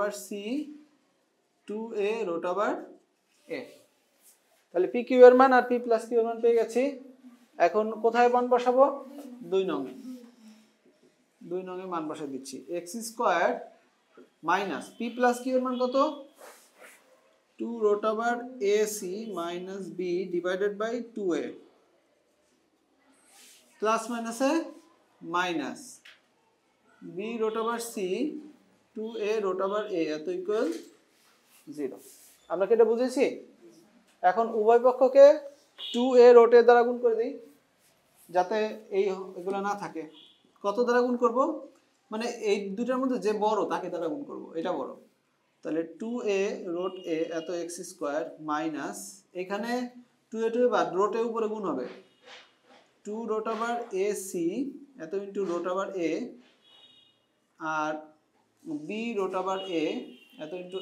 Over C 2a root over a। তাহলে P Q এর মান আর পি প্লাস কিউ এর মান পেয়ে গেছি। এখন কোথায় মান বসাবো? 2 নং এ মান বসিয়ে দিচ্ছি। X square minus p plus q এর মান কত? 2 root over a c minus b divided by 2a plus মাইনাসে minus b root over C 2a root over a এত ইকুয়াল 0। আমরা কি এটা বুঝেছি? এখন উভয় পক্ষকে 2a রুট a দ্বারা গুণ করে দিই যাতে এগুলো না থাকে। কত দ্বারা গুণ করব? মানে এই দুটার মধ্যে যে বড় তাকে দ্বারা গুণ করব, এটা বড়। তাহলে 2a রুট a এত এক্স স্কোয়ার মাইনাস এখানে 2a বাদ রুট a উপরে গুণ হবে 2 রুট ওভার a সি এত ইন্টু রুট ওভার a আর b রুট ওভার a এত ইন্টু